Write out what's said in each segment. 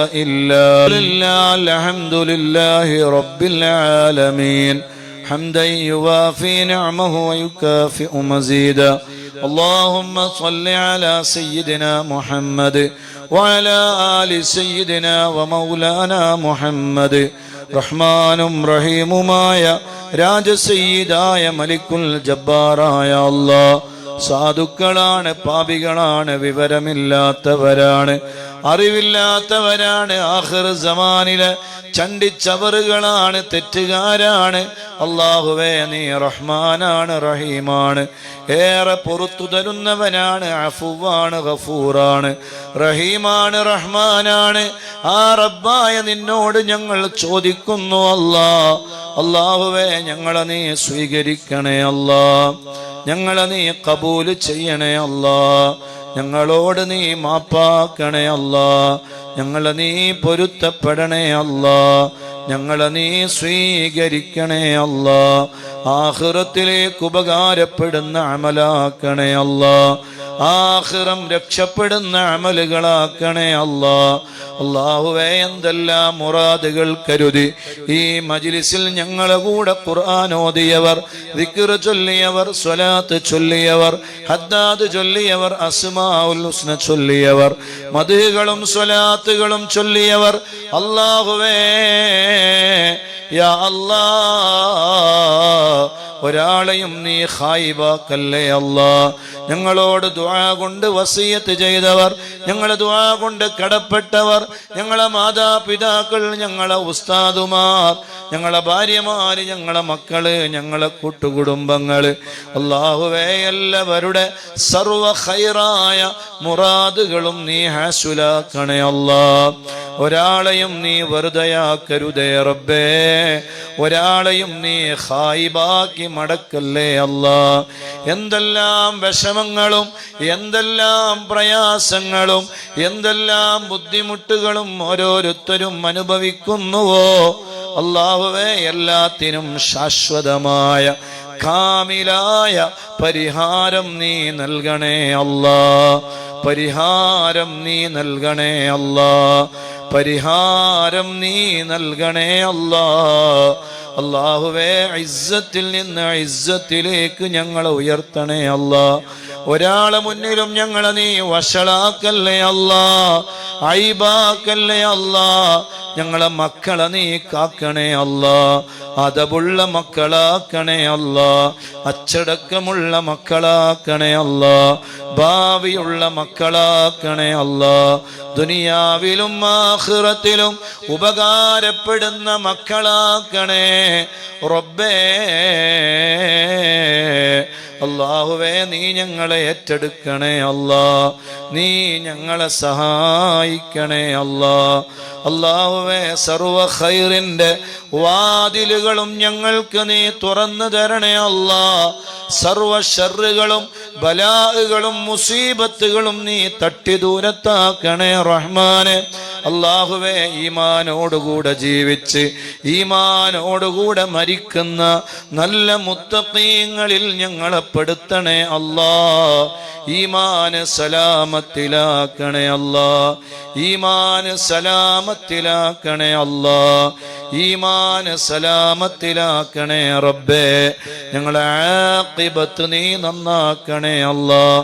إلا لله الحمد لله رب العالمين حمدا يوافي نعمه ويكافئ مزيدا اللهم صل على سيدنا محمد وعلى آل سيدنا ومولانا محمد رحمن رحيم مايا راج سيداയ മലിക്കുൽ ജബ്ബാറായ അല്ലാഹ് സാധുക്കളാണ്, പാപികളാണ്, വിവരമില്ലാത്തവരാണ്, അറിവില്ലാത്തവരാണ്, ആഖിർ സമാനിലെ ചണ്ടിച്ചവറുകളാണ്, തെറ്റുകാരാണ്. അല്ലാഹുവേ, നീ റഹ്മാനാണ്, റഹീമാണ്, ഏറെ പുറത്തു തരുന്നവനാണ്, അഫുവാണ്, ഗഫൂറാണ്, റഹീമാണ്, റഹ്മാനാണ്. ആ റബ്ബായ നിന്നോട് ഞങ്ങൾ ചോദിക്കുന്നു അല്ലാഹുവേ, ഞങ്ങളെ നീ സ്വീകരിക്കണേ അല്ലാഹ്, ഞങ്ങളെ നീ കബൂൽ ചെയ്യണേ അല്ലാഹ്, ഞങ്ങളോട് നീ മാപ്പാക്കണേ അല്ലാഹ്, ഞങ്ങളെ നീ പൊരുത്തപ്പെടണേ അല്ലാഹ്, ഞങ്ങളെ നീ സ്വീകരിക്കണേ അല്ലാഹ്, ആഖിറത്തിലേക്ക് ഉപകാരപ്പെടുന്ന അമലാക്കണേ അല്ലാഹ്, ആഖിറം രക്ഷപ്പെടുന്ന അമലുകളാക്കണേ അല്ലാഹ്. അല്ലാഹുവേ, എന്തെല്ലാം മുറാദുകൾ കരുതി ഈ മജ്ലിസിൽ ഞങ്ങളെ കൂടെ ഖുർആൻ ഓതിയവർ, ദിക്ർ ചൊല്ലിയവർ, സ്വലാത്ത് ചൊല്ലിയവർ, ഹദ്ദാദ് ചൊല്ലിയവർ, അസ്മാഉൽ ഹുസ്ന ചൊല്ലിയവർ, മദ്ഹുകളും സ്വലാത്തുകളും ചൊല്ലിയവർ, അല്ലാഹുവേ യാ അല്ലാഹ്, ഒരാളെയും നീ ഖായിബാക്കല്ലേ അല്ലാഹ്. ഞങ്ങളോട് ദുആ കൊണ്ട് വസിയത്ത് ചെയ്തവർ, ഞങ്ങളെ ദുആ കൊണ്ട് കടപ്പെട്ടവർ, ഞങ്ങളെ മാതാപിതാക്കൾ, ഞങ്ങളെ ഉസ്താദുമാർ, ഞങ്ങളെ ഭാര്യമാര്, ഞങ്ങളെ മക്കള്, ഞങ്ങളെ കൂട്ടുകുടുംബങ്ങള്, അല്ലാഹുവേ, എല്ലാവരുടെ സർവ ഖൈറായ മുറാദുകളും നീ ഹാസുലാക്കണേ അല്ലാഹ്. ഒരാളെയും നീ വെറുതെയാക്കരുതേ റബ്ബേ, ഒരാളെയും നീ ഖായിബാക്കി മടക്കല്ലേ അല്ലാഹ്. എന്തെല്ലാം വിഷമങ്ങളും എന്തെല്ലാം പ്രയാസങ്ങളും എന്തെല്ലാം ബുദ്ധിമുട്ടുകളും ഓരോരുത്തരും അനുഭവിക്കുന്നുവോ അല്ലാഹുവേ, എല്ലാത്തിനും ശാശ്വതമായ കാമിലായ പരിഹാരം നീ നൽകണേ അല്ലാഹ്, പരിഹാരം നീ നൽകണേ അല്ലാഹ്, പരിഹാരം നീ നൽകണേ അല്ലാഹ്. അല്ലാഹുവേ, ഇസ്സത്തിൽ നിന്ന് ഇസ്സത്തിലേക്ക് ഞങ്ങളെ ഉയർത്തണേ അല്ലാഹ്. ഒരാളെ മുന്നിലും ഞങ്ങളെ നീ വഷളാക്കല്ലേ അല്ലാഹ്, ഐബാക്കല്ലേ അല്ലാഹ്. ഞങ്ങളെ മക്കളെ നീ കാക്കണേ അല്ലാഹ്, അദബുള്ള മക്കളാക്കണേ അല്ലാഹ്, അച്ചടക്കമുള്ള മക്കളാക്കണേ അല്ലാഹ്, ഭാവിയുള്ള മക്കളാക്കണേ അല്ലാഹ്, ദുനിയാവിലും ആഖിറത്തിലും ഉപകാരപ്പെടുന്ന മക്കളാക്കണേ റബ്ബേ. അല്ലാഹുവേ, നീ ഞങ്ങളെ ഏറ്റെടുക്കണേ അല്ലാഹ്, നീ ഞങ്ങളെ സഹായിക്കണേ അല്ലാഹ്. അല്ലാഹുവേ, സർവ ഖൈറിന്റെ വാതിലുകളും ഞങ്ങൾക്ക് നീ തുറന്നു തരണേ അല്ലാഹ്. സർവ ശർറുകളും ബലാകളും മുസീബത്തുകളും നീ തട്ടി ദൂരത്താക്കണേ റഹ്മാനെ. അല്ലാഹുവേ, ഈമാനോടുകൂടെ ജീവിച്ച് ഈമാനോടുകൂടെ മരിക്കുന്ന നല്ല മുത്തഖീങ്ങളിൽ ഞങ്ങളെ പെടുത്തണേ അല്ലാഹ്. ഈമാന് സലാമത്തിലാക്കണേ അല്ലാഹ്, ഈമാന് സലാമത്തിലാക്കണേ അല്ലാഹ്, ഈമാന് സലാമത്തിലാക്കണേ റബ്ബേ. ഞങ്ങളെ ആഖിബത്ത് നീ നന്നാക്കണേ അല്ലാഹ്,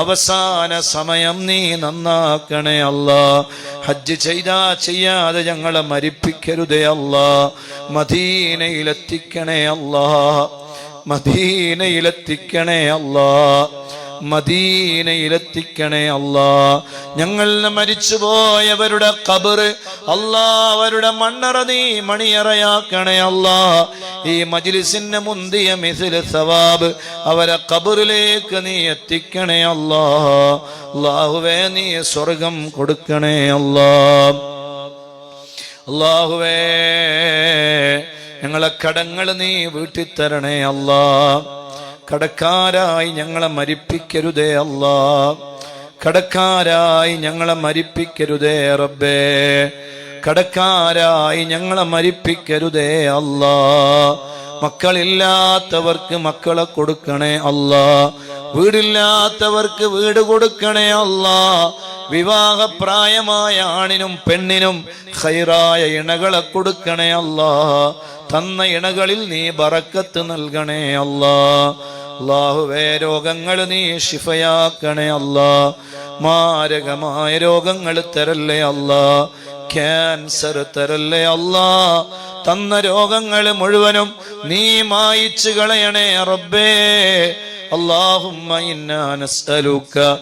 അവസാന സമയം നീ നന്നാക്കണേ അല്ലാഹ്. ഹജ്ജ് ചെയ്താ ചെയ്യാതെ ഞങ്ങളെ മരിപ്പിക്കരുതേ അല്ലാഹ്. മദീനയിലെത്തിക്കണേ അല്ലാഹ്, മദീനയിലെത്തിക്കണേ അല്ലാഹ്, മദീനയിലെത്തിക്കണേ അല്ലാഹ്. ഞങ്ങളിൽ മരിച്ചുപോയവരുടെ ഖബർ അല്ലാഹ്, അവരുടെ മണ്ണറ നീ മണിയറയാക്കണേ അല്ലാഹ്. ഈ മജ്ലിസിന് മുന്തിയ മിസ്ല് സവാബ് അവരെ ഖബറിലേക്ക് നീ എത്തിക്കണേ അല്ലാഹ്. അല്ലാഹുവേ, നീ സ്വർഗം കൊടുക്കണേ അല്ലാഹ്. അല്ലാഹുവേ, ഞങ്ങളെ കടങ്ങൾ നീ വീട്ടിത്തരണേ അല്ലാഹ്. കടക്കാരായി ഞങ്ങളെ മരിപ്പിക്കരുതേ അല്ലാഹ്, കടക്കാരായി ഞങ്ങളെ മരിപ്പിക്കരുതേ റബ്ബേ, കടക്കാരായി ഞങ്ങളെ മരിപ്പിക്കരുതേ അല്ലാഹ്. മക്കളില്ലാത്തവർക്ക് മക്കളെ കൊടുക്കണേ അല്ലാഹ്, വീടില്ലാത്തവർക്ക് വീട് കൊടുക്കണേ അല്ലാഹ്. വിവാഹപ്രായമായ ആണിനും പെണ്ണിനും ഖൈറായ ഇണകളെ കൊടുക്കണേ അല്ലാ. തന്ന ഇണകളിൽ നീ ബറക്കത്ത് നൽകണേ അല്ലാ. അല്ലാഹുവേ, രോഗങ്ങൾ നീ ശിഫയാക്കണേ അല്ലാ. മാരകമായ രോഗങ്ങൾ തരല്ലേ അല്ലാ. ക്യാൻസർ തരല്ലേ അല്ലാ. തന്ന രോഗങ്ങൾ മുഴുവനും നീ മായിച്ചു കളയണേ റബ്ബേ. അല്ലാഹുമ്മ ഇന്നാ നസ്അലുക